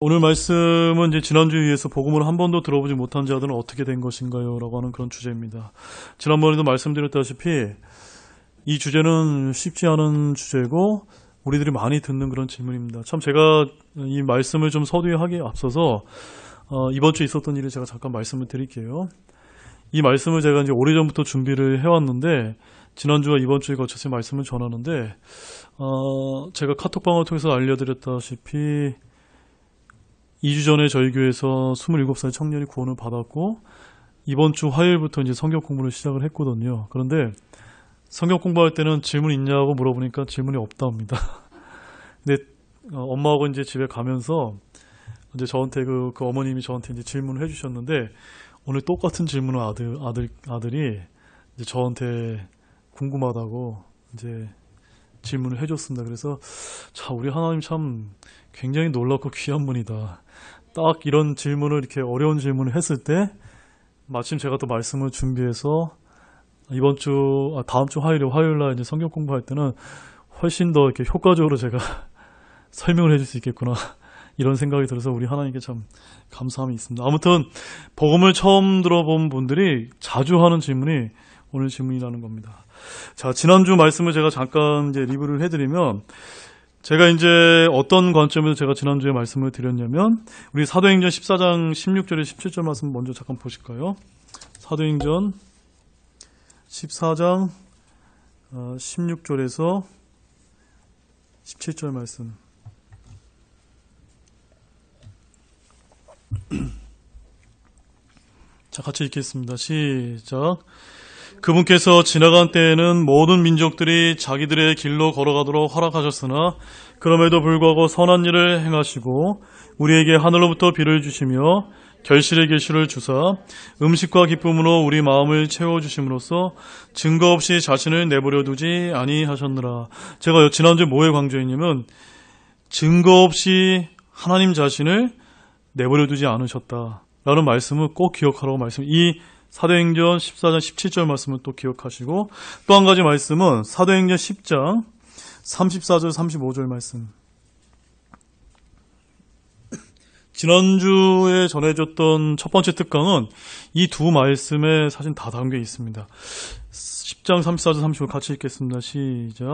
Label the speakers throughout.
Speaker 1: 오늘 말씀은 이제 지난주에 이어서 복음을 한 번도 들어보지 못한 자들은 어떻게 된 것인가요? 라고 하는 그런 주제입니다. 지난번에도 말씀드렸다시피 이 주제는 쉽지 않은 주제고 우리들이 많이 듣는 그런 질문입니다. 참 제가 이 말씀을 좀 서두에 하기에 앞서서 이번 주에 있었던 일을 제가 잠깐 말씀을 드릴게요. 이 말씀을 제가 이제 오래전부터 준비를 해왔는데 지난주와 이번 주에 거쳐서 말씀을 전하는데 제가 카톡방을 통해서 알려드렸다시피 2주 전에 저희 교회에서 27살 청년이 구원을 받았고 이번 주 화요일부터 이제 성경 공부를 시작을 했거든요. 그런데 성경 공부할 때는 질문 있냐고 물어보니까 질문이 없답니다. 근데 엄마하고 이제 집에 가면서 이제 저한테 그 어머님이 저한테 이제 질문을 해주셨는데 오늘 똑같은 질문을 아들이 이제 저한테 궁금하다고 이제 질문을 해줬습니다. 그래서 자, 우리 하나님 참 굉장히 놀랍고 귀한 분이다. 딱 이런 질문을 이렇게 어려운 질문을 했을 때 마침 제가 또 말씀을 준비해서 다음 주 화요일 날 이제 성경 공부할 때는 훨씬 더 이렇게 효과적으로 제가 설명을 해줄 수 있겠구나. 이런 생각이 들어서 우리 하나님께 참 감사함이 있습니다. 아무튼 복음을 처음 들어본 분들이 자주 하는 질문이 오늘 질문이라는 겁니다. 자, 지난주 말씀을 제가 잠깐 이제 리뷰를 해드리면 제가 이제 어떤 관점에서 제가 지난주에 말씀을 드렸냐면 우리 사도행전 14장 16절에 17절 말씀 먼저 잠깐 보실까요? 사도행전 14장 16절에서 17절 말씀. 자, 같이 읽겠습니다. 시작. 그분께서 지나간 때에는 모든 민족들이 자기들의 길로 걸어가도록 허락하셨으나 그럼에도 불구하고 선한 일을 행하시고 우리에게 하늘로부터 비를 주시며 결실의 계시를 주사 음식과 기쁨으로 우리 마음을 채워주심으로써 증거 없이 자신을 내버려 두지 아니하셨느라. 제가 지난주에 뭐에 강조했냐면 증거 없이 하나님 자신을 내버려 두지 않으셨다라는 말씀을 꼭 기억하라고 이 사도행전 14장 17절 말씀을 또 기억하시고 또 한 가지 말씀은 사도행전 10장 34절 35절 말씀. 지난주에 전해줬던 첫 번째 특강은 이 두 말씀에 사실 다 담겨 있습니다. 10장 34절 35절 같이 읽겠습니다. 시작.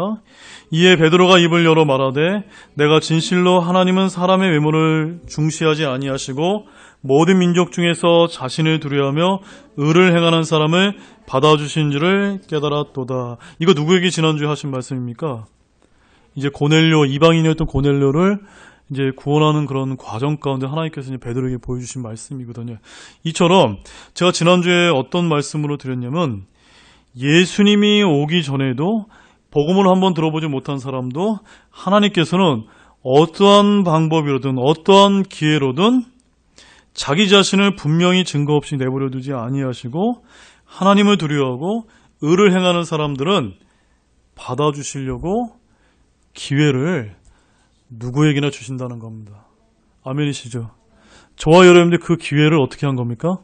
Speaker 1: 이에 베드로가 입을 열어 말하되 내가 진실로 하나님은 사람의 외모를 중시하지 아니하시고 모든 민족 중에서 자신을 두려워하며 의를 행하는 사람을 받아주신 줄을 깨달았도다. 이거 누구에게 지난주에 하신 말씀입니까? 이제 이방인이었던 고넬료를 이제 구원하는 그런 과정 가운데 하나님께서 이제 베드로에게 보여주신 말씀이거든요. 이처럼 제가 지난주에 어떤 말씀으로 드렸냐면 예수님이 오기 전에도 복음을 한번 들어보지 못한 사람도 하나님께서는 어떠한 방법이로든 어떠한 기회로든 자기 자신을 분명히 증거 없이 내버려 두지 아니하시고 하나님을 두려워하고 의를 행하는 사람들은 받아주시려고 기회를 누구에게나 주신다는 겁니다. 아멘이시죠? 저와 여러분들 그 기회를 어떻게 한 겁니까?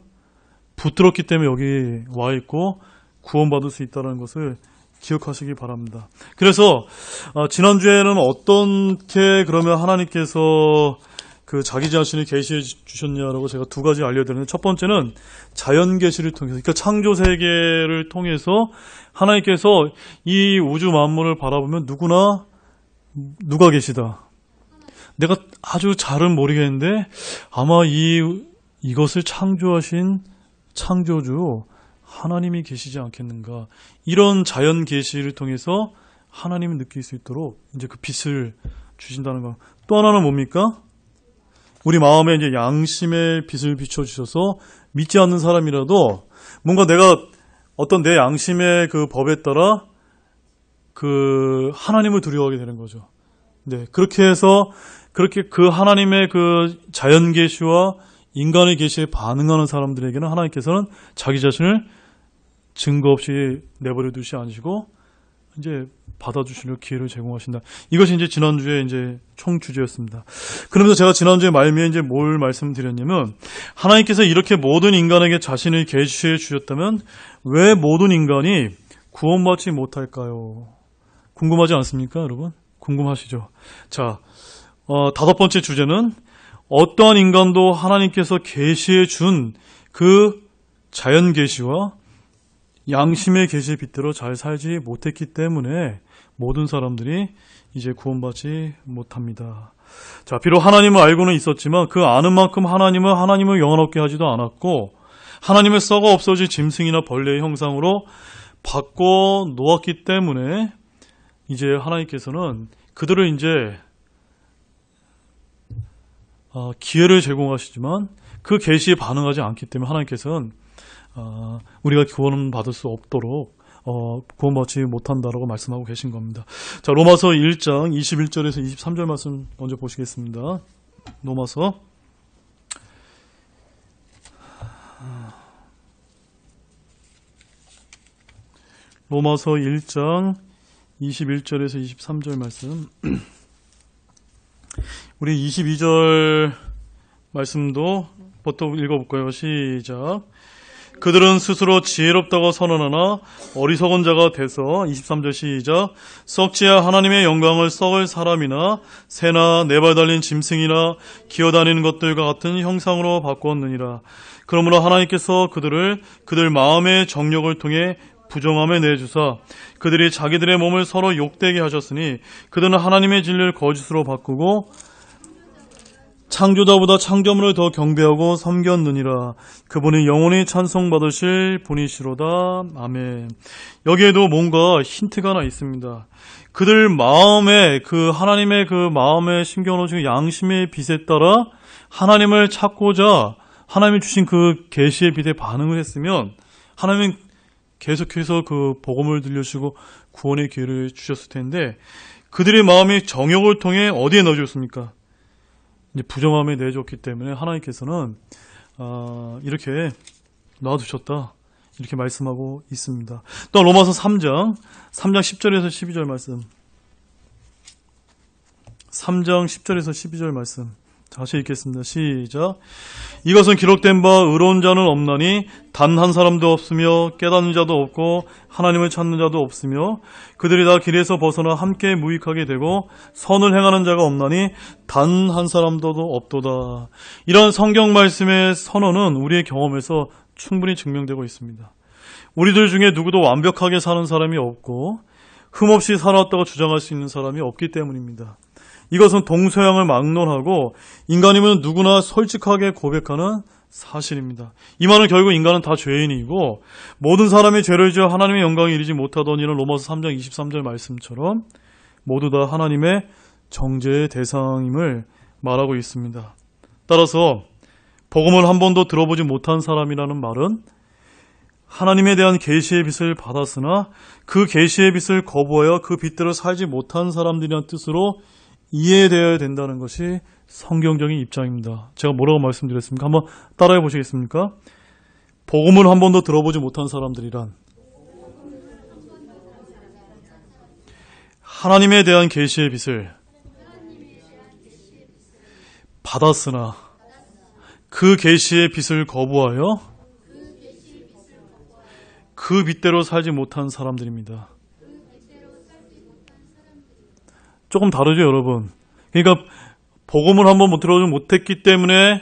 Speaker 1: 붙들었기 때문에 여기 와 있고 구원받을 수 있다는 것을 기억하시기 바랍니다. 그래서 지난주에는 어떻게 그러면 하나님께서 그 자기 자신을 계시해 주셨냐라고 제가 두 가지 알려드렸는데 첫 번째는 자연 계시를 통해서, 그러니까 창조 세계를 통해서 하나님께서 이 우주 만물을 바라보면 누가 계시다. 내가 아주 잘은 모르겠는데 아마 이것을 창조하신 창조주 하나님이 계시지 않겠는가. 이런 자연 계시를 통해서 하나님을 느낄 수 있도록 이제 그 빛을 주신다는 거. 또 하나는 뭡니까? 우리 마음에 이제 양심의 빛을 비춰주셔서 믿지 않는 사람이라도 뭔가 내가 어떤 내 양심의 그 법에 따라 그 하나님을 두려워하게 되는 거죠. 네, 그렇게 해서 그렇게 그 하나님의 그 자연 계시와 인간의 계시에 반응하는 사람들에게는 하나님께서는 자기 자신을 증거 없이 내버려 두시 않으시고 이제 받아주시려 기회를 제공하신다. 이것이 이제 지난주에 이제 총 주제였습니다. 그러면서 제가 지난주에 말미에 이제 뭘 말씀드렸냐면 하나님께서 이렇게 모든 인간에게 자신을 계시해 주셨다면 왜 모든 인간이 구원받지 못할까요? 궁금하지 않습니까, 여러분? 궁금하시죠? 자, 다섯 번째 주제는 어떠한 인간도 하나님께서 계시해 준 그 자연 계시와 양심의 계시의 빛대로 잘 살지 못했기 때문에 모든 사람들이 이제 구원받지 못합니다. 자, 비록 하나님을 알고는 있었지만 그 아는 만큼 하나님을 영원롭게 하지도 않았고 하나님을 썩어 없어질 짐승이나 벌레의 형상으로 바꿔 놓았기 때문에 이제 하나님께서는 그들을 이제 기회를 제공하시지만 그 계시에 반응하지 않기 때문에 하나님께서는 우리가 구원받을 수 없도록 구원받지 못한다라고 말씀하고 계신 겁니다. 자, 로마서 1장 21절에서 23절 말씀 먼저 보시겠습니다. 로마서 1장 21절에서 23절 말씀. 우리 22절 말씀도 부터 읽어볼까요? 시작. 그들은 스스로 지혜롭다고 선언하나 어리석은 자가 돼서 23절 시작. 썩지야 하나님의 영광을 썩을 사람이나 새나 네 발 달린 짐승이나 기어다니는 것들과 같은 형상으로 바꾸었느니라. 그러므로 하나님께서 그들 마음의 정욕을 통해 부정함에 내주사 그들이 자기들의 몸을 서로 욕되게 하셨으니 그들은 하나님의 진리를 거짓으로 바꾸고 창조자보다 창조물을 더 경배하고 섬겼느니라. 그분이 영원히 찬송받으실 분이시로다. 아멘. 여기에도 뭔가 힌트가 하나 있습니다. 그들 마음에 하나님의 그 마음에 심겨놓으신 양심의 빛에 따라 하나님을 찾고자 하나님이 주신 그 계시의 빛에 반응을 했으면 하나님은 계속해서 그 복음을 들려주시고 구원의 기회를 주셨을 텐데 그들의 마음이 정욕을 통해 어디에 넣어줬습니까? 이제 부정함에 내줬기 때문에 하나님께서는 이렇게 놔두셨다 이렇게 말씀하고 있습니다. 또 로마서 3장 10절에서 12절 말씀. 3장 10절에서 12절 말씀 다시 읽겠습니다. 시작. 이것은 기록된 바 의로운 자는 없나니 단 한 사람도 없으며 깨닫는 자도 없고 하나님을 찾는 자도 없으며 그들이 다 길에서 벗어나 함께 무익하게 되고 선을 행하는 자가 없나니 단 한 사람도 없도다. 이런 성경 말씀의 선언은 우리의 경험에서 충분히 증명되고 있습니다. 우리들 중에 누구도 완벽하게 사는 사람이 없고 흠없이 살아왔다고 주장할 수 있는 사람이 없기 때문입니다. 이것은 동서양을 막론하고 인간이면 누구나 솔직하게 고백하는 사실입니다. 이 말은 결국 인간은 다 죄인이고 모든 사람이 죄를 지어 하나님의 영광에 이르지 못하더니는 로마서 3장 23절 말씀처럼 모두 다 하나님의 정죄의 대상임을 말하고 있습니다. 따라서 복음을 한 번도 들어보지 못한 사람이라는 말은 하나님에 대한 계시의 빛을 받았으나 그 계시의 빛을 거부하여 그 빛대로 살지 못한 사람들이라는 뜻으로 이해되어야 된다는 것이 성경적인 입장입니다. 제가 뭐라고 말씀드렸습니까? 한번 따라해 보시겠습니까? 복음을 한 번도 들어보지 못한 사람들이란 하나님에 대한 계시의 빛을 받았으나 그 계시의 빛을 거부하여 그 빛대로 살지 못한 사람들입니다. 조금 다르죠, 여러분? 그러니까 복음을 한번 못 들어보지 못했기 때문에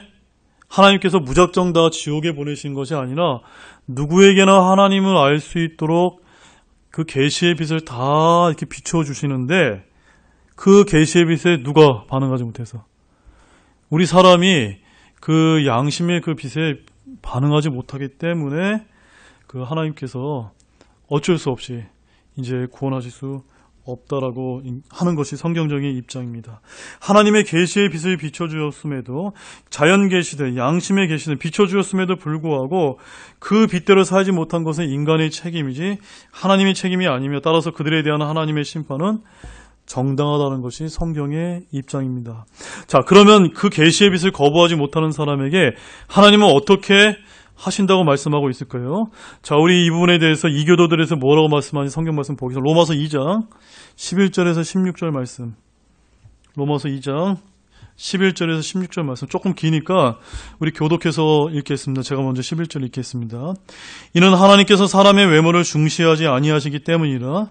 Speaker 1: 하나님께서 무작정 다 지옥에 보내신 것이 아니라 누구에게나 하나님을 알 수 있도록 그 계시의 빛을 다 이렇게 비춰주시는데 그 계시의 빛에 누가 반응하지 못해서 우리 사람이 그 양심의 그 빛에 반응하지 못하기 때문에 그 하나님께서 어쩔 수 없이 이제 구원하실 수 없다라고 하는 것이 성경적인 입장입니다. 하나님의 계시의 빛을 비춰주었음에도 자연 계시들, 양심의 계시들 비춰주었음에도 불구하고 그 빛대로 살지 못한 것은 인간의 책임이지 하나님의 책임이 아니며 따라서 그들에 대한 하나님의 심판은 정당하다는 것이 성경의 입장입니다. 자, 그러면 그 계시의 빛을 거부하지 못하는 사람에게 하나님은 어떻게 하신다고 말씀하고 있을까요? 자, 우리 이 부분에 대해서 이교도들에서 뭐라고 말씀하는지 성경 말씀 보겠습니다. 로마서 2장 11절에서 16절 말씀. 로마서 2장 11절에서 16절 말씀. 조금 기니까 우리 교독해서 읽겠습니다. 제가 먼저 11절 읽겠습니다. 이는 하나님께서 사람의 외모를 중시하지 아니하시기 때문이라.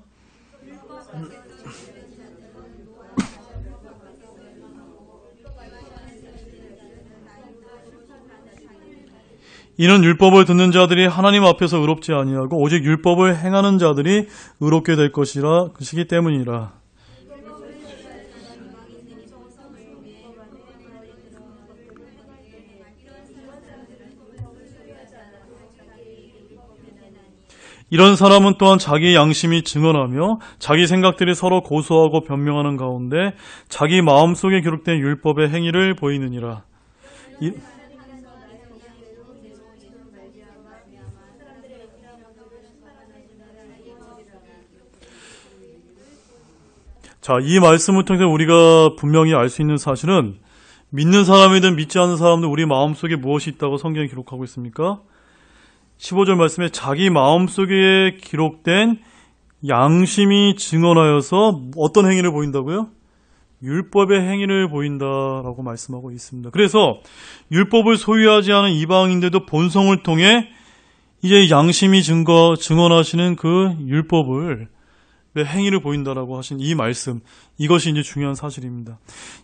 Speaker 1: 이는 율법을 듣는 자들이 하나님 앞에서 의롭지 아니하고 오직 율법을 행하는 자들이 의롭게 될 것이기 때문이라. 이런 사람은 또한 자기 양심이 증언하며 자기 생각들이 서로 고소하고 변명하는 가운데 자기 마음속에 기록된 율법의 행위를 보이느니라. 이 말씀을 통해서 우리가 분명히 알 수 있는 사실은 믿는 사람이든 믿지 않는 사람들 우리 마음속에 무엇이 있다고 성경에 기록하고 있습니까? 15절 말씀에 자기 마음속에 기록된 양심이 증언하여서 어떤 행위를 보인다고요? 율법의 행위를 보인다라고 말씀하고 있습니다. 그래서 율법을 소유하지 않은 이방인들도 본성을 통해 이제 양심이 증언하시는 그 율법을 행위를 보인다라고 하신 이 말씀, 이것이 이제 중요한 사실입니다.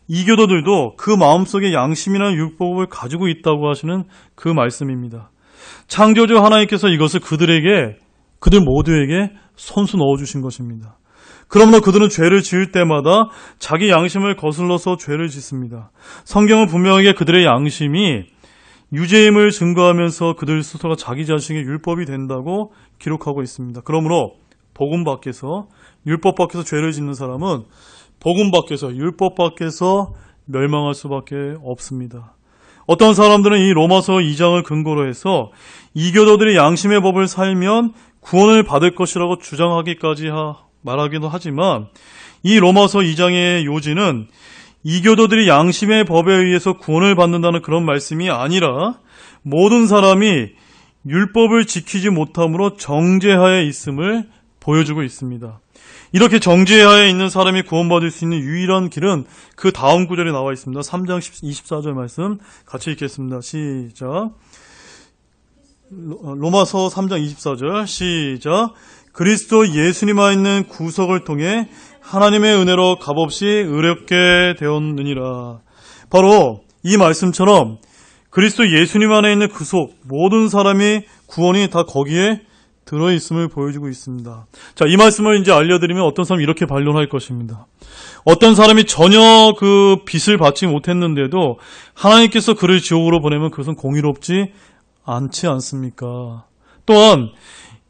Speaker 1: 이교도들도 그 마음속에 양심이나 율법을 가지고 있다고 하시는 그 말씀입니다. 창조주 하나님께서 이것을 그들 모두에게 손수 넣어주신 것입니다. 그러므로 그들은 죄를 지을 때마다 자기 양심을 거슬러서 죄를 짓습니다. 성경은 분명하게 그들의 양심이 유죄임을 증거하면서 그들 스스로가 자기 자신의 율법이 된다고 기록하고 있습니다. 그러므로 복음 밖에서, 율법 밖에서 죄를 짓는 사람은 복음 밖에서, 율법 밖에서 멸망할 수밖에 없습니다. 어떤 사람들은 이 로마서 2장을 근거로 해서 이교도들이 양심의 법을 살면 구원을 받을 것이라고 주장하기까지 말하기도 하지만 이 로마서 2장의 요지는 이교도들이 양심의 법에 의해서 구원을 받는다는 그런 말씀이 아니라 모든 사람이 율법을 지키지 못함으로 정죄하에 있음을 보여주고 있습니다. 이렇게 정죄하에 있는 사람이 구원받을 수 있는 유일한 길은 그 다음 구절에 나와 있습니다. 3장 24절 말씀 같이 읽겠습니다. 시작. 로마서 3장 24절 시작. 그리스도 예수님 안에 있는 구속을 통해 하나님의 은혜로 값없이 의롭게 되었느니라. 바로 이 말씀처럼 그리스도 예수님 안에 있는 구속, 모든 사람이 구원이 다 거기에 들어있음을 보여주고 있습니다. 자, 이 말씀을 이제 알려드리면 어떤 사람이 이렇게 반론할 것입니다. 어떤 사람이 전혀 그 빚을 받지 못했는데도 하나님께서 그를 지옥으로 보내면 그것은 공의롭지 않지 않습니까? 또한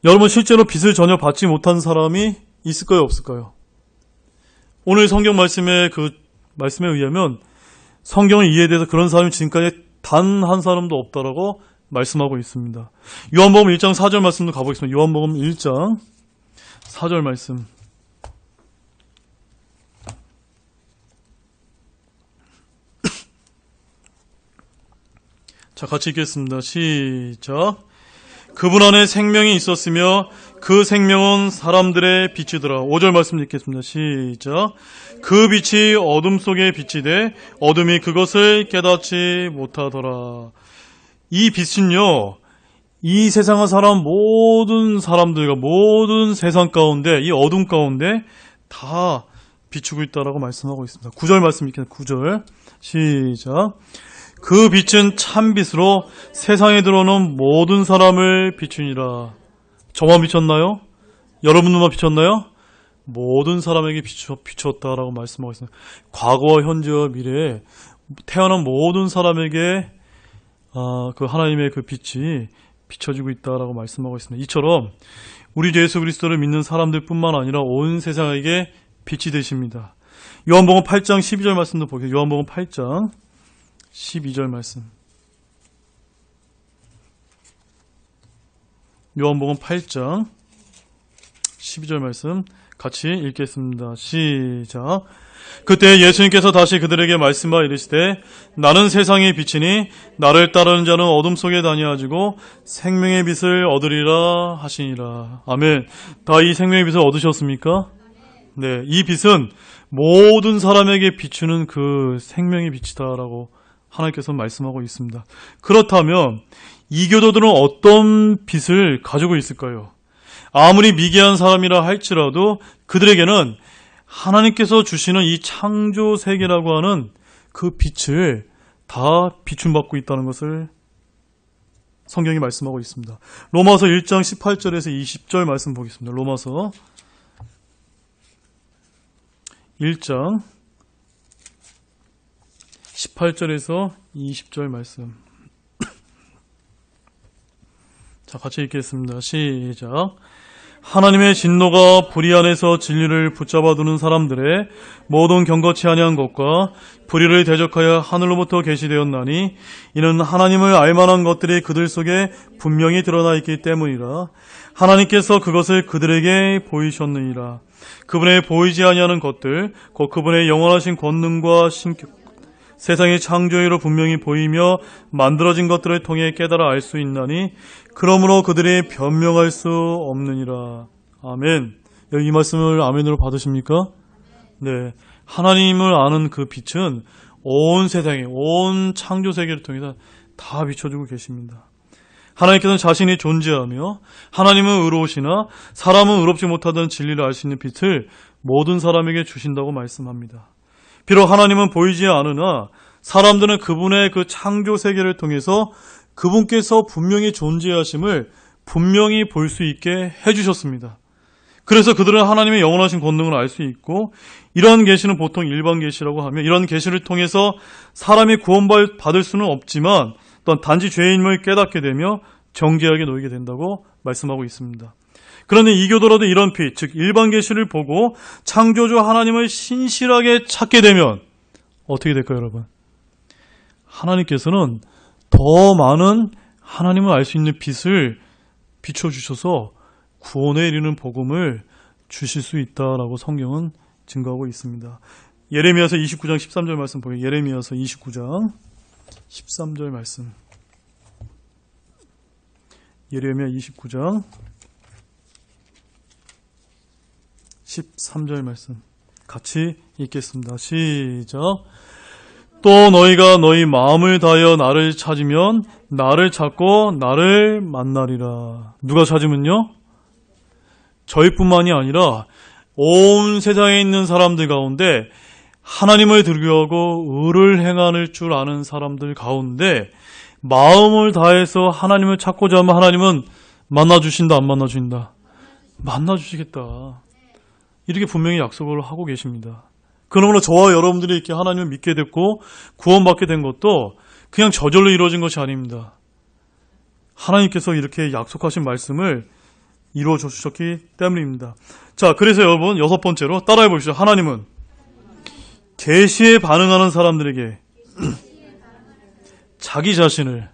Speaker 1: 여러분 실제로 빚을 전혀 받지 못한 사람이 있을까요, 없을까요? 오늘 성경 말씀에 의하면 성경을 이해돼서 그런 사람이 지금까지 단 한 사람도 없다라고 말씀하고 있습니다. 요한복음 1장 4절 말씀도 가보겠습니다. 요한복음 1장 4절 말씀. 자, 같이 읽겠습니다. 시작. 그분 안에 생명이 있었으며 그 생명은 사람들의 빛이더라. 5절 말씀 읽겠습니다. 시작. 그 빛이 어둠 속에 빛이 돼 어둠이 그것을 깨닫지 못하더라. 이 빛은요, 이 세상을 살아온 모든 사람들과 모든 세상 가운데, 이 어둠 가운데 다 비추고 있다라고 말씀하고 있습니다. 9절 말씀 읽겠습니다. 9절 시작. 그 빛은 참 빛으로 세상에 들어오는 모든 사람을 비추니라. 저만 비췄나요? 여러분들만 비췄나요? 모든 사람에게 비추었다라고 말씀하고 있습니다. 과거와 현재와 미래에 태어난 모든 사람에게 그 하나님의 그 빛이 비춰지고 있다라고 말씀하고 있습니다. 이처럼 우리 예수 그리스도를 믿는 사람들뿐만 아니라 온 세상에게 빛이 되십니다. 요한복음 8장 12절 말씀도 보겠습니다. 요한복음 8장 12절 말씀. 요한복음 8장 12절 말씀 같이 읽겠습니다. 시작. 그때 예수님께서 다시 그들에게 말씀하여 이르시되 나는 세상의 빛이니 나를 따르는 자는 어둠 속에 다니어지고 생명의 빛을 얻으리라 하시니라. 아멘. 다 이 생명의 빛을 얻으셨습니까? 네, 이 빛은 모든 사람에게 비추는 그 생명의 빛이다라고 하나님께서 말씀하고 있습니다. 그렇다면 이교도들은 어떤 빛을 가지고 있을까요? 아무리 미개한 사람이라 할지라도 그들에게는 하나님께서 주시는 이 창조 세계라고 하는 그 빛을 다 비춤받고 있다는 것을 성경이 말씀하고 있습니다. 로마서 1장 18절에서 20절 말씀 보겠습니다. 로마서 1장 18절에서 20절 말씀. 자, 같이 읽겠습니다. 시작. 하나님의 진노가 불의 안에서 진리를 붙잡아 두는 사람들의 모든 경거치 아니한 것과 불의를 대적하여 하늘로부터 계시되었나니 이는 하나님을 알만한 것들이 그들 속에 분명히 드러나 있기 때문이라. 하나님께서 그것을 그들에게 보이셨느니라. 그분의 보이지 아니하는 것들 곧 그분의 영원하신 권능과 신격 세상의 창조의로 분명히 보이며 만들어진 것들을 통해 깨달아 알 수 있나니 그러므로 그들이 변명할 수 없느니라. 아멘. 여기 이 말씀을 아멘으로 받으십니까? 네. 하나님을 아는 그 빛은 온 세상에, 온 창조 세계를 통해서 다 비춰주고 계십니다. 하나님께서는 자신이 존재하며 하나님은 의로우시나 사람은 의롭지 못하던 진리를 알 수 있는 빛을 모든 사람에게 주신다고 말씀합니다. 비록 하나님은 보이지 않으나 사람들은 그분의 그 창조 세계를 통해서 그분께서 분명히 존재하심을 분명히 볼 수 있게 해주셨습니다. 그래서 그들은 하나님의 영원하신 권능을 알 수 있고, 이러한 계시는 보통 일반 계시라고 하며, 이런 계시를 통해서 사람이 구원받을 수는 없지만 또한 단지 죄인임을 깨닫게 되며 정죄하게 놓이게 된다고 말씀하고 있습니다. 그런데 이교도라도 이런 빛, 즉 일반 계시를 보고 창조주 하나님을 신실하게 찾게 되면 어떻게 될까요, 여러분? 하나님께서는 더 많은 하나님을 알 수 있는 빛을 비춰주셔서 구원에 이르는 복음을 주실 수 있다라고 성경은 증거하고 있습니다. 예레미야서 29장 13절 말씀 보세요. 예레미야서 29장 13절 말씀. 예레미야 29장 13절 말씀 같이 읽겠습니다. 시작. 또 너희가 너희 마음을 다하여 나를 찾으면 나를 찾고 나를 만나리라. 누가 찾으면요? 저희뿐만이 아니라 온 세상에 있는 사람들 가운데 하나님을 들교하고 의를 행할 줄 아는 사람들 가운데 마음을 다해서 하나님을 찾고자 하면 하나님은 만나주신다, 안 만나주신다? 만나주시겠다. 이렇게 분명히 약속을 하고 계십니다. 그러므로 저와 여러분들이 이렇게 하나님을 믿게 됐고 구원받게 된 것도 그냥 저절로 이루어진 것이 아닙니다. 하나님께서 이렇게 약속하신 말씀을 이루어 주셨기 때문입니다. 자, 그래서 여러분 여섯 번째로 따라해 보시죠. 하나님은 계시에 반응하는 사람들에게 자기 자신을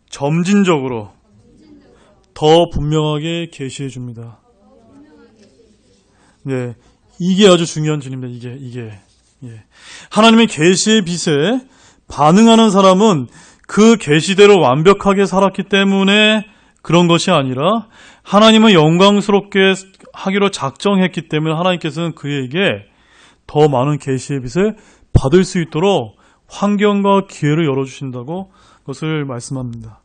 Speaker 1: 점진적으로 더 분명하게 계시해 줍니다. 네, 이게 아주 중요한 진리입니다. 이게. 예. 하나님의 계시의 빛에 반응하는 사람은 그 계시대로 완벽하게 살았기 때문에 그런 것이 아니라 하나님은 영광스럽게 하기로 작정했기 때문에 하나님께서는 그에게 더 많은 계시의 빛을 받을 수 있도록 환경과 기회를 열어주신다고 그것을 말씀합니다.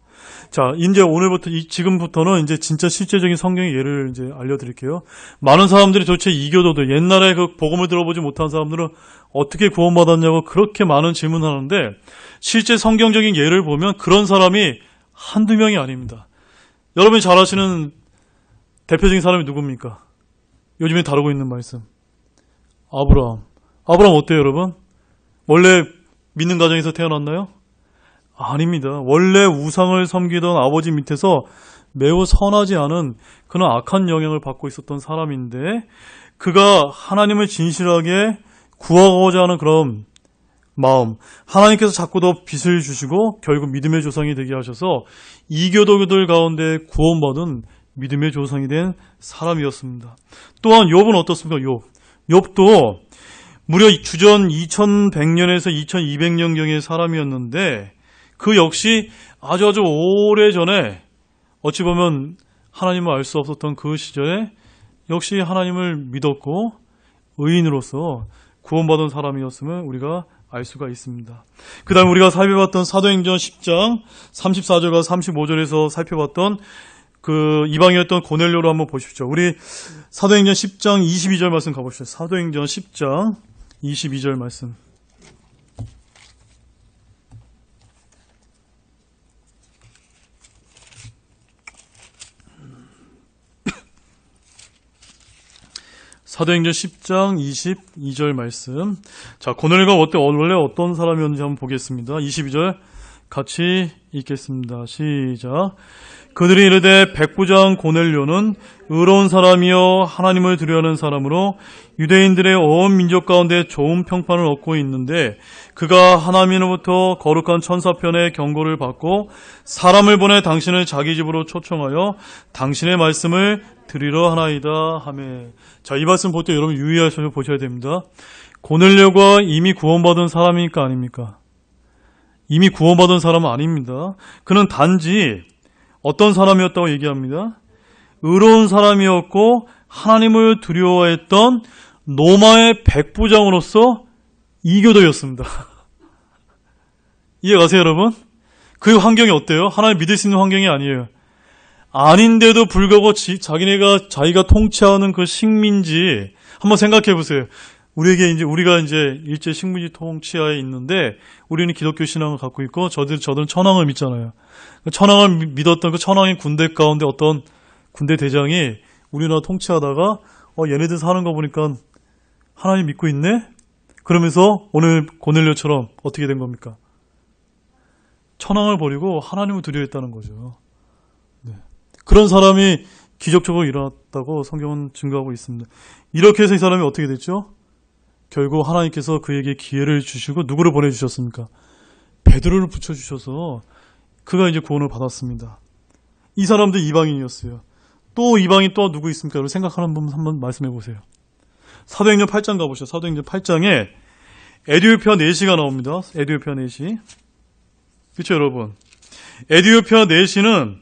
Speaker 1: 자, 이제 오늘부터, 지금부터는 이제 진짜 실제적인 성경의 예를 이제 알려드릴게요. 많은 사람들이 도대체 이교도들, 옛날에 그 복음을 들어보지 못한 사람들은 어떻게 구원받았냐고 그렇게 많은 질문을 하는데, 실제 성경적인 예를 보면 그런 사람이 한두 명이 아닙니다. 여러분이 잘 아시는 대표적인 사람이 누굽니까? 요즘에 다루고 있는 말씀. 아브라함. 아브라함 어때요, 여러분? 원래 믿는 가정에서 태어났나요? 아닙니다. 원래 우상을 섬기던 아버지 밑에서 매우 선하지 않은 그런 악한 영향을 받고 있었던 사람인데 그가 하나님을 진실하게 구하고자 하는 그런 마음, 하나님께서 자꾸 더 빛을 주시고 결국 믿음의 조상이 되게 하셔서 이교도들 가운데 구원받은 믿음의 조상이 된 사람이었습니다. 또한 욥은 어떻습니까? 욥도 무려 주전 2100년에서 2200년경의 사람이었는데 그 역시 아주 오래전에 어찌 보면 하나님을 알 수 없었던 그 시절에 역시 하나님을 믿었고 의인으로서 구원받은 사람이었음을 우리가 알 수가 있습니다. 그 다음에 우리가 살펴봤던 사도행전 10장 34절과 35절에서 살펴봤던 그 이방이었던 고넬료를 한번 보십시오. 우리 사도행전 10장 22절 말씀 가보시죠. 사도행전 10장 22절 말씀. 사도행전 10장 22절 말씀. 자, 고넬료가 원래 어떤 사람이었는지 한번 보겠습니다. 22절 같이 읽겠습니다. 시작. 그들이 이르되 백부장 고넬료는 의로운 사람이요 하나님을 두려워하는 사람으로 유대인들의 온 민족 가운데 좋은 평판을 얻고 있는데 그가 하나님으로부터 거룩한 천사편의 경고를 받고 사람을 보내 당신을 자기 집으로 초청하여 당신의 말씀을 드리러 하나이다 하매. 자, 이 말씀 볼 때 여러분 유의하셔서 보셔야 됩니다. 고넬료가 이미 구원받은 사람이니까 아닙니까? 이미 구원받은 사람은 아닙니다. 그는 단지 어떤 사람이었다고 얘기합니다. 의로운 사람이었고 하나님을 두려워했던 로마의 백부장으로서 이교도였습니다. 이해 가세요, 여러분? 그 환경이 어때요? 하나님 믿을 수 있는 환경이 아니에요. 아닌데도 불구하고 자기가 통치하는 그 식민지 한번 생각해 보세요. 우리가 이제 일제 식민지 통치하에 있는데 우리는 기독교 신앙을 갖고 있고 저들은 천황을 믿잖아요. 천황을 믿었던 그 천황의 군대 가운데 어떤 군대 대장이 우리나라 통치하다가 얘네들 사는 거 보니까 하나님 믿고 있네? 그러면서 오늘 고넬료처럼 어떻게 된 겁니까? 천황을 버리고 하나님을 두려워했다는 거죠. 네. 그런 사람이 기적적으로 일어났다고 성경은 증거하고 있습니다. 이렇게 해서 이 사람이 어떻게 됐죠? 결국 하나님께서 그에게 기회를 주시고 누구를 보내주셨습니까? 베드로를 붙여주셔서 그가 이제 구원을 받았습니다. 이 사람도 이방인이었어요. 또 이방인 또 누구 있습니까? 여러분 생각하는 분 한번 말씀해 보세요. 사도행전 8장 가보시죠. 사도행전 8장에 에디오피아 내시가 나옵니다. 에디오피아 내시. 그렇죠, 여러분? 에디오피아 내시는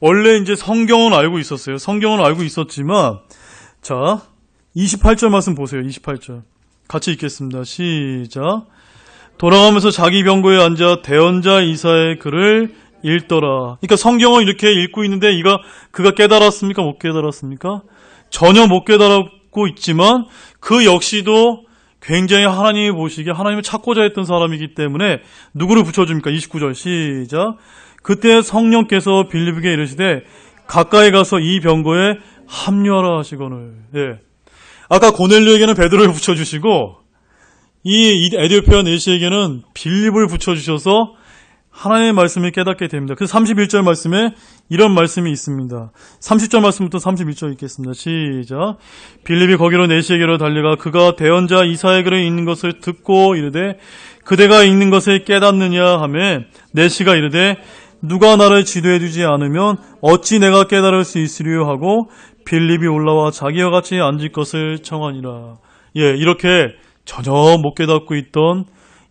Speaker 1: 원래 이제 성경은 알고 있었어요. 성경은 알고 있었지만, 자, 28절 말씀 보세요. 28절. 같이 읽겠습니다. 시작. 돌아가면서 자기 병고에 앉아 대언자 이사의 글을 읽더라. 그러니까 성경을 이렇게 읽고 있는데 그가 깨달았습니까? 못 깨달았습니까? 전혀 못 깨달았고 있지만 그 역시도 굉장히 하나님이 보시기에 하나님을 찾고자 했던 사람이기 때문에 누구를 붙여줍니까? 29절 시작. 그때 성령께서 빌립에게 이르시되 가까이 가서 이 병고에 합류하라 하시거늘. 예. 아까 고넬료에게는 베드로를 붙여주시고 이 에디오피아 내시에게는 빌립을 붙여주셔서 하나님의 말씀을 깨닫게 됩니다. 그래서 31절 말씀에 이런 말씀이 있습니다. 30절 말씀부터 31절 읽겠습니다. 시작. 빌립이 거기로 내시에게로 달려가 그가 대언자 이사의 글에 있는 것을 듣고 이르되 그대가 읽는 것을 깨닫느냐 하며 내시가 이르되 누가 나를 지도해 주지 않으면 어찌 내가 깨달을 수 있으리요 하고 빌립이 올라와 자기와 같이 앉을 것을 청하니라. 예, 이렇게 전혀 못 깨닫고 있던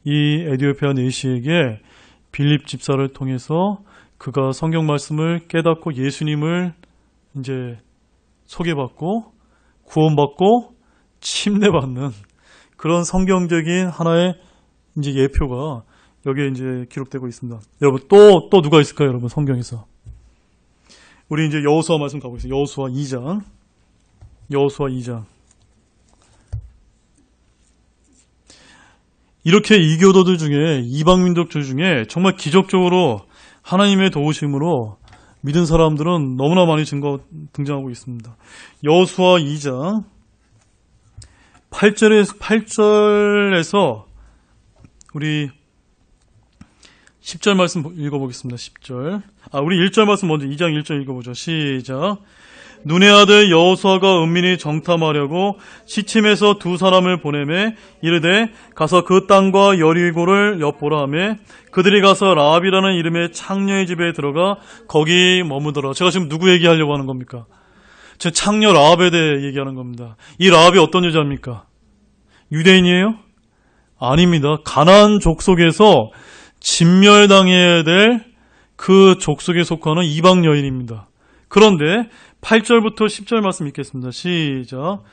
Speaker 1: 이 에디오피아 내시에게 빌립 집사를 통해서 그가 성경 말씀을 깨닫고 예수님을 이제 소개받고 구원받고 침례받는 그런 성경적인 하나의 이제 예표가 여기에 이제 기록되고 있습니다. 여러분 또 누가 있을까요, 여러분 성경에서? 우리 이제 여호수아 말씀 가보겠습니다. 여호수아 2장. 여호수아 2장. 이렇게 이교도들 중에 이방민족들 중에 정말 기적적으로 하나님의 도우심으로 믿은 사람들은 너무나 많이 등장하고 있습니다. 여호수아 2장 8절에서 우리 10절 말씀 읽어보겠습니다. 10절. 우리 1절 말씀 먼저 2장 1절 읽어보죠. 시작. 눈의 아들 여호수아가 은밀히 정탐하려고 시침에서 두 사람을 보내매 이르되 가서 그 땅과 여리고를 엿보라 하며 그들이 가서 라합이라는 이름의 창녀의 집에 들어가 거기 머무더라. 제가 지금 누구 얘기하려고 하는 겁니까? 제 창녀 라합에 대해 얘기하는 겁니다. 이 라합이 어떤 여자입니까? 유대인이에요? 아닙니다. 가나안 족속에서 진멸당해야 될 그 족속에 속하는 이방 여인입니다. 그런데 8절부터 10절 말씀 읽겠습니다. 시작.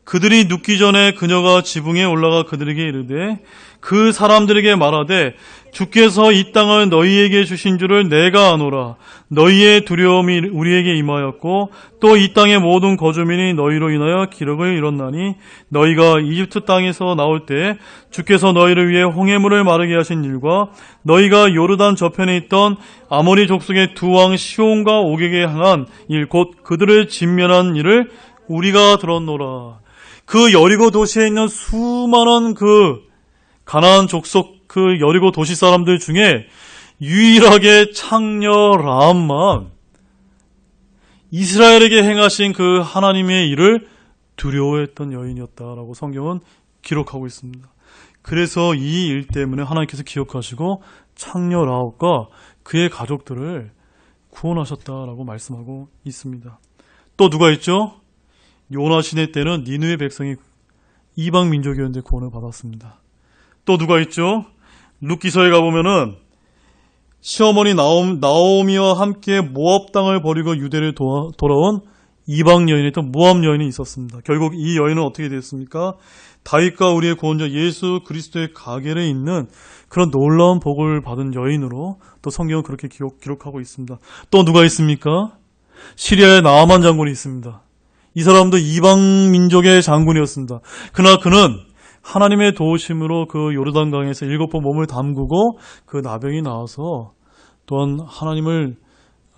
Speaker 1: 그들이 눕기 전에 그녀가 지붕에 올라가 그들에게 이르되 그 사람들에게 말하되 주께서 이 땅을 너희에게 주신 줄을 내가 아노라. 너희의 두려움이 우리에게 임하였고 또 이 땅의 모든 거주민이 너희로 인하여 기력을 잃었나니 너희가 이집트 땅에서 나올 때 주께서 너희를 위해 홍해물을 마르게 하신 일과 너희가 요르단 저편에 있던 아모리 족속의 두 왕 시온과 오게게 향한 일 곧 그들을 진멸한 일을 우리가 들었노라. 그 여리고 도시에 있는 수많은 그 가나안 족속 그 여리고 도시 사람들 중에 유일하게 창녀 라합만 이스라엘에게 행하신 그 하나님의 일을 두려워했던 여인이었다라고 성경은 기록하고 있습니다. 그래서 이 일 때문에 하나님께서 기억하시고 창녀 라합과 그의 가족들을 구원하셨다라고 말씀하고 있습니다. 또 누가 있죠? 요나 시대 때는 니느웨 백성이 이방 민족이었는데 구원을 받았습니다. 또 누가 있죠? 룻기서에 가보면은 시어머니 나오미와 함께 모압 땅을 버리고 유대를 돌아온 이방 여인이었던 모압 여인이 있었습니다. 결국 이 여인은 어떻게 됐습니까? 다윗과 우리의 구원자 예수 그리스도의 가계에 있는 그런 놀라운 복을 받은 여인으로 또 성경은 그렇게 기록하고 있습니다. 또 누가 있습니까? 시리아의 나아만 장군이 있습니다. 이 사람도 이방 민족의 장군이었습니다. 그러나 그는 하나님의 도우심으로 그 요르단강에서 7번 몸을 담그고 그 나병이 나와서 또한 하나님을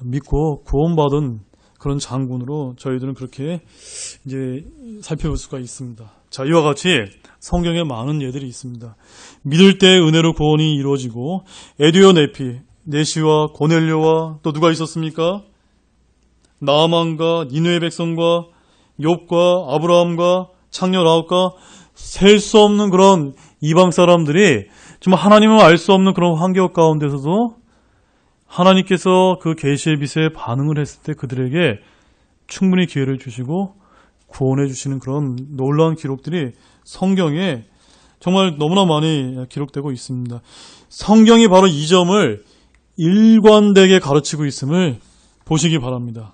Speaker 1: 믿고 구원받은 그런 장군으로 저희들은 그렇게 이제 살펴볼 수가 있습니다. 자, 이와 같이 성경에 많은 예들이 있습니다. 믿을 때 은혜로 구원이 이루어지고 에디오 네시와 고넬료와 또 누가 있었습니까? 나아만과 니느웨 백성과 욥과 아브라함과 창녀 라합과 셀 수 없는 그런 이방 사람들이 정말 하나님을 알 수 없는 그런 환경 가운데서도 하나님께서 그 계시의 빛에 반응을 했을 때 그들에게 충분히 기회를 주시고 구원해 주시는 그런 놀라운 기록들이 성경에 정말 너무나 많이 기록되고 있습니다. 성경이 바로 이 점을 일관되게 가르치고 있음을 보시기 바랍니다.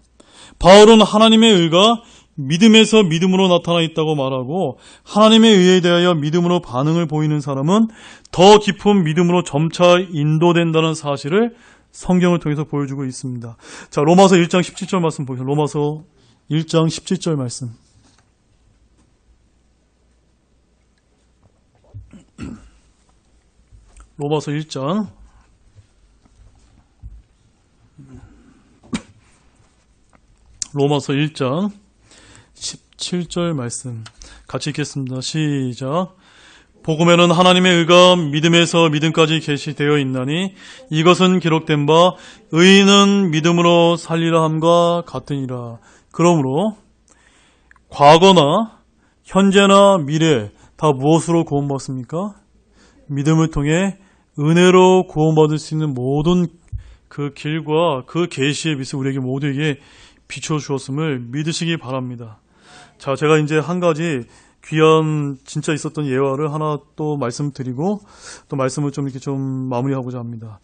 Speaker 1: 바울은 하나님의 의가 믿음에서 믿음으로 나타나 있다고 말하고 하나님의 의에 대하여 믿음으로 반응을 보이는 사람은 더 깊은 믿음으로 점차 인도된다는 사실을 성경을 통해서 보여주고 있습니다. 자, 로마서 1장 17절 말씀 보세요. 로마서 1장 17절 말씀. 로마서 1장 17절 말씀 같이 읽겠습니다. 시작. 복음에는 하나님의 의가 믿음에서 믿음까지 계시되어 있나니 이것은 기록된 바 의인은 믿음으로 살리라 함과 같으니라. 그러므로 과거나 현재나 미래 다 무엇으로 구원받습니까? 믿음을 통해 은혜로 구원받을 수 있는 모든 그 길과 그 계시의 빛을 우리에게 모두에게 비춰주었음을 믿으시기 바랍니다. 자, 제가 이제 한 가지 귀한 진짜 있었던 예화를 하나 또 말씀드리고 또 말씀을 좀 이렇게 좀 마무리하고자 합니다.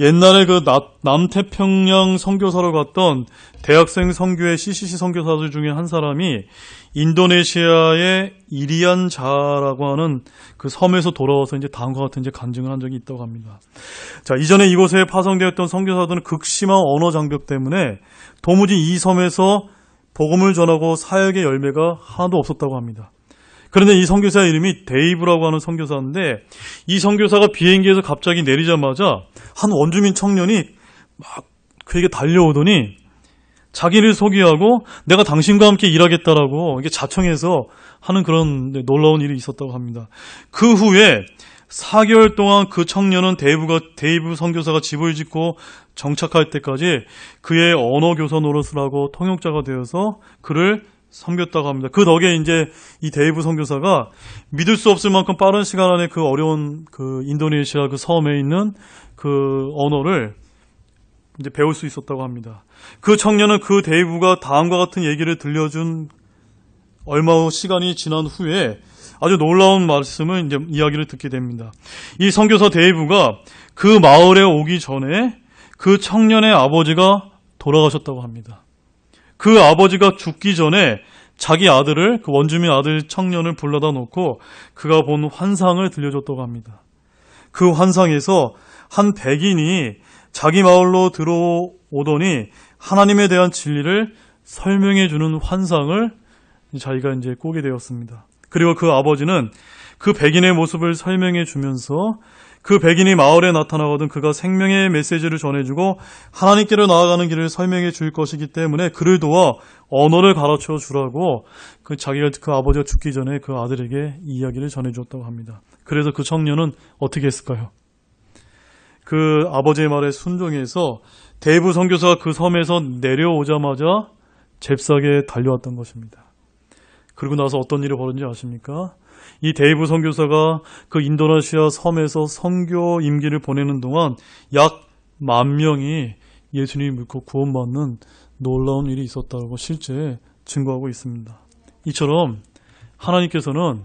Speaker 1: 옛날에 그 남태평양 선교사로 갔던 대학생 선교회 CCC 선교사들 중에 한 사람이 인도네시아의 이리안자라고 하는 그 섬에서 돌아와서 이제 다음과 같은 이제 간증을 한 적이 있다고 합니다. 자, 이전에 이곳에 파송되었던 선교사들은 극심한 언어 장벽 때문에 도무지 이 섬에서 복음을 전하고 사역의 열매가 하나도 없었다고 합니다. 그런데 이 선교사의 이름이 데이브라고 하는 선교사인데 이 선교사가 비행기에서 갑자기 내리자마자 한 원주민 청년이 막 그에게 달려오더니 자기를 소개하고 내가 당신과 함께 일하겠다라고 이게 자청해서 하는 그런 놀라운 일이 있었다고 합니다. 그 후에 4개월 동안 그 청년은 데이브 선교사가 집을 짓고 정착할 때까지 그의 언어교사 노릇을 하고 통역자가 되어서 그를 섬겼다고 합니다. 그 덕에 이제 이 데이브 선교사가 믿을 수 없을 만큼 빠른 시간 안에 그 어려운 그 인도네시아 그 섬에 있는 그 언어를 이제 배울 수 있었다고 합니다. 그 청년은 그 데이브가 다음과 같은 얘기를 들려준 얼마 후 시간이 지난 후에 아주 놀라운 말씀을 이제 이야기를 듣게 됩니다. 이 선교사 데이브가 그 마을에 오기 전에 그 청년의 아버지가 돌아가셨다고 합니다. 그 아버지가 죽기 전에 자기 아들을 그 원주민 아들 청년을 불러다 놓고 그가 본 환상을 들려줬다고 합니다. 그 환상에서 한 백인이 자기 마을로 들어오더니 하나님에 대한 진리를 설명해 주는 환상을 자기가 이제 꾸게 되었습니다. 그리고 그 아버지는 그 백인의 모습을 설명해 주면서 그 백인이 마을에 나타나거든 그가 생명의 메시지를 전해주고 하나님께로 나아가는 길을 설명해 줄 것이기 때문에 그를 도와 언어를 가르쳐 주라고 그 아버지가 죽기 전에 그 아들에게 이 이야기를 전해주었다고 합니다. 그래서 그 청년은 어떻게 했을까요? 그 아버지의 말에 순종해서 데이브 선교사가 그 섬에서 내려오자마자 잽싸게 달려왔던 것입니다. 그리고 나서 어떤 일이 벌어진지 아십니까? 이 데이브 선교사가 그 인도네시아 섬에서 선교 임기를 보내는 동안 약 10,000명이 예수님을 믿고 구원받는 놀라운 일이 있었다고 실제 증거하고 있습니다. 이처럼 하나님께서는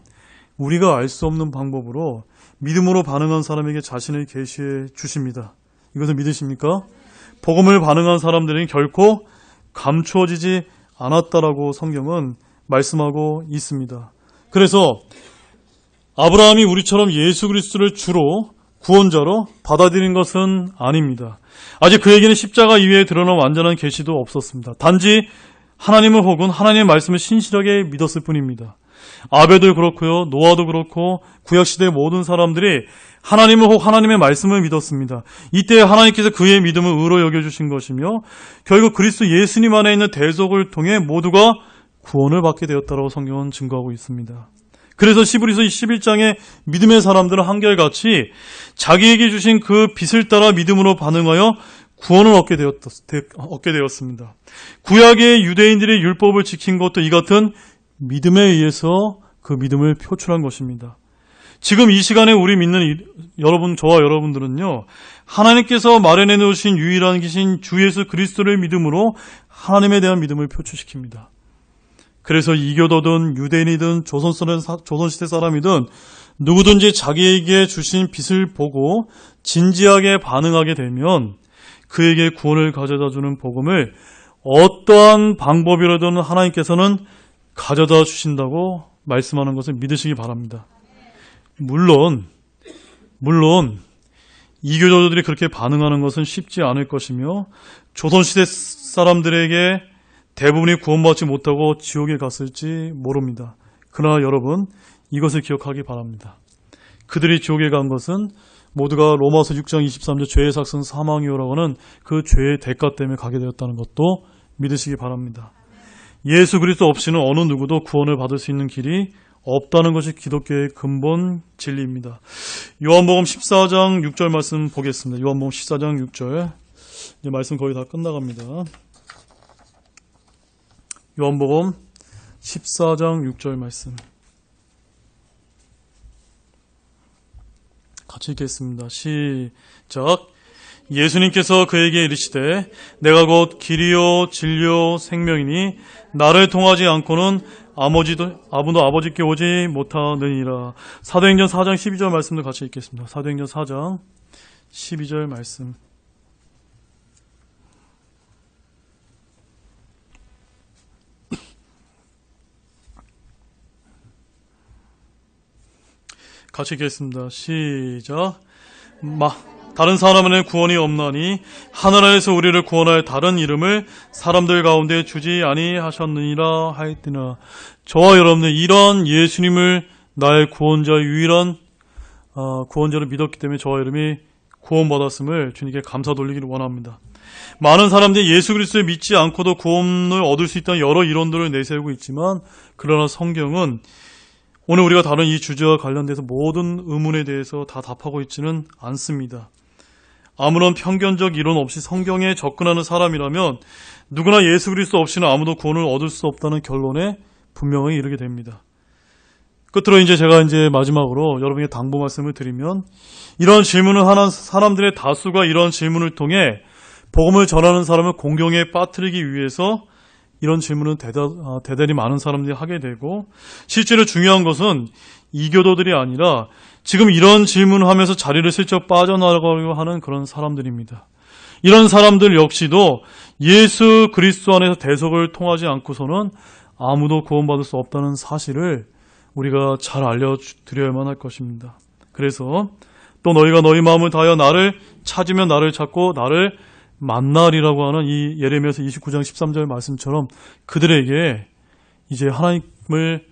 Speaker 1: 우리가 알 수 없는 방법으로 믿음으로 반응한 사람에게 자신을 계시해 주십니다. 이것을 믿으십니까? 복음을 반응한 사람들은 결코 감추어지지 않았다라고 성경은 말씀하고 있습니다. 그래서 아브라함이 우리처럼 예수 그리스도를 주로 구원자로 받아들인 것은 아닙니다. 아직 그에게는 십자가 이외에 드러난 완전한 계시도 없었습니다. 단지 하나님을 혹은 하나님의 말씀을 신실하게 믿었을 뿐입니다. 아벨도 그렇고요, 노아도 그렇고 구약시대의 모든 사람들이 하나님을 혹 하나님의 말씀을 믿었습니다. 이때 하나님께서 그의 믿음을 의로 여겨주신 것이며 결국 그리스도 예수님 안에 있는 대속을 통해 모두가 구원을 받게 되었다고 성경은 증거하고 있습니다. 그래서 히브리서 11장의 믿음의 사람들은 한결같이 자기에게 주신 그 빛을 따라 믿음으로 반응하여 구원을 얻게 되었습니다. 구약의 유대인들의 율법을 지킨 것도 이 같은 믿음에 의해서 그 믿음을 표출한 것입니다. 지금 이 시간에 우리 믿는 저와 여러분들은요, 하나님께서 마련해 놓으신 유일한 기신 주 예수 그리스도를 믿음으로 하나님에 대한 믿음을 표출시킵니다. 그래서 이교도든 유대인이든 조선시대 사람이든 누구든지 자기에게 주신 빛을 보고 진지하게 반응하게 되면 그에게 구원을 가져다 주는 복음을 어떠한 방법이라든 하나님께서는 가져다 주신다고 말씀하는 것을 믿으시기 바랍니다. 물론 이교도들이 그렇게 반응하는 것은 쉽지 않을 것이며 조선시대 사람들에게 대부분이 구원받지 못하고 지옥에 갔을지 모릅니다. 그러나 여러분, 이것을 기억하기 바랍니다. 그들이 지옥에 간 것은 모두가 로마서 6장 23절 죄의 삭은 사망이요라고 하는 그 죄의 대가 때문에 가게 되었다는 것도 믿으시기 바랍니다. 예수 그리스도 없이는 어느 누구도 구원을 받을 수 있는 길이 없다는 것이 기독교의 근본 진리입니다. 요한복음 14장 6절 말씀 보겠습니다. 요한복음 14장 6절. 이제 말씀 거의 다 끝나갑니다. 요한복음 14장 6절 말씀. 같이 읽겠습니다. 시작. 예수님께서 그에게 이르시되 내가 곧 길이요 진리요 생명이니 나를 통하지 않고는 아무도 아버지께 오지 못하느니라. 사도행전 4장 12절 말씀도 같이 읽겠습니다. 사도행전 4장 12절 말씀. 같이 읽겠습니다. 시작. 다른 사람에는 구원이 없나니 하늘에서 우리를 구원할 다른 이름을 사람들 가운데 주지 아니하셨느니라 하였으나 저와 여러분은 이런 예수님을 나의 구원자 유일한 구원자로 믿었기 때문에 저와 여러분이 구원받았음을 주님께 감사 돌리기를 원합니다. 많은 사람들이 예수 그리스도를 믿지 않고도 구원을 얻을 수 있다는 여러 이론들을 내세우고 있지만 그러나 성경은 오늘 우리가 다룬 이 주제와 관련돼서 모든 의문에 대해서 다 답하고 있지는 않습니다. 아무런 편견적 이론 없이 성경에 접근하는 사람이라면 누구나 예수 그리스도 없이는 아무도 구원을 얻을 수 없다는 결론에 분명히 이르게 됩니다. 끝으로 제가 마지막으로 여러분에게 당부 말씀을 드리면 이런 질문을 하는 사람들의 다수가 이런 질문을 통해 복음을 전하는 사람을 공경에 빠뜨리기 위해서 이런 질문은 대단히 많은 사람들이 하게 되고 실제로 중요한 것은 이교도들이 아니라 지금 이런 질문을 하면서 자리를 슬쩍 빠져나가려고 하는 그런 사람들입니다. 이런 사람들 역시도 예수 그리스도 안에서 대속을 통하지 않고서는 아무도 구원받을 수 없다는 사실을 우리가 잘 알려드려야만 할 것입니다. 그래서 또 너희가 너희 마음을 다하여 나를 찾으면 나를 찾고 나를 만나리라고 하는 이 예레미야서 29장 13절 말씀처럼 그들에게 이제 하나님을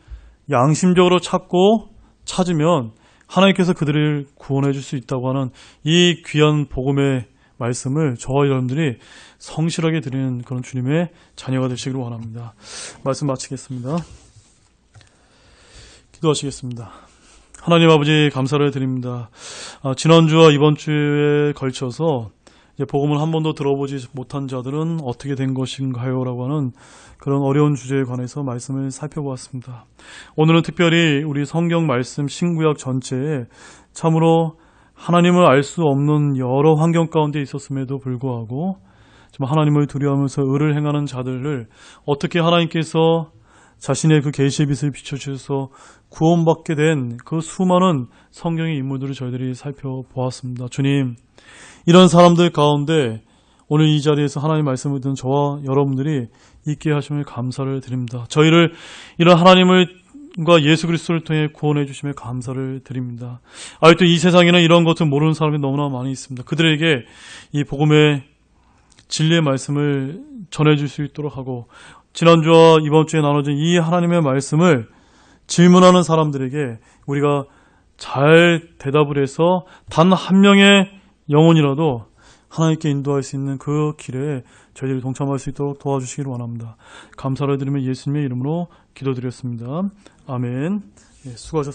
Speaker 1: 양심적으로 찾고 찾으면 하나님께서 그들을 구원해 줄 수 있다고 하는 이 귀한 복음의 말씀을 저와 여러분들이 성실하게 드리는 그런 주님의 자녀가 되시기를 원합니다. 말씀 마치겠습니다. 기도하시겠습니다. 하나님 아버지 감사를 드립니다. 지난주와 이번 주에 걸쳐서 이제 복음을 한 번도 들어보지 못한 자들은 어떻게 된 것인가요? 라고 하는 그런 어려운 주제에 관해서 말씀을 살펴보았습니다. 오늘은 특별히 우리 성경 말씀 신구약 전체에 참으로 하나님을 알 수 없는 여러 환경 가운데 있었음에도 불구하고 하나님을 두려워하면서 의를 행하는 자들을 어떻게 하나님께서 자신의 그 계시의 빛을 비춰주셔서 구원받게 된 그 수많은 성경의 인물들을 저희들이 살펴보았습니다. 주님, 이런 사람들 가운데 오늘 이 자리에서 하나님의 말씀을 듣는 저와 여러분들이 있게 하심을 감사를 드립니다. 저희를 이런 하나님과 예수 그리스도를 통해 구원해 주심에 감사를 드립니다. 아직도 이 세상에는 이런 것을 모르는 사람이 너무나 많이 있습니다. 그들에게 이 복음의 진리의 말씀을 전해줄 수 있도록 하고 지난주와 이번 주에 나눠진 이 하나님의 말씀을 질문하는 사람들에게 우리가 잘 대답을 해서 단 한 명의 영혼이라도 하나님께 인도할 수 있는 그 길에 저희들이 동참할 수 있도록 도와주시기를 원합니다. 감사를 드리며 예수님의 이름으로 기도드렸습니다. 아멘. 수고하셨습니다.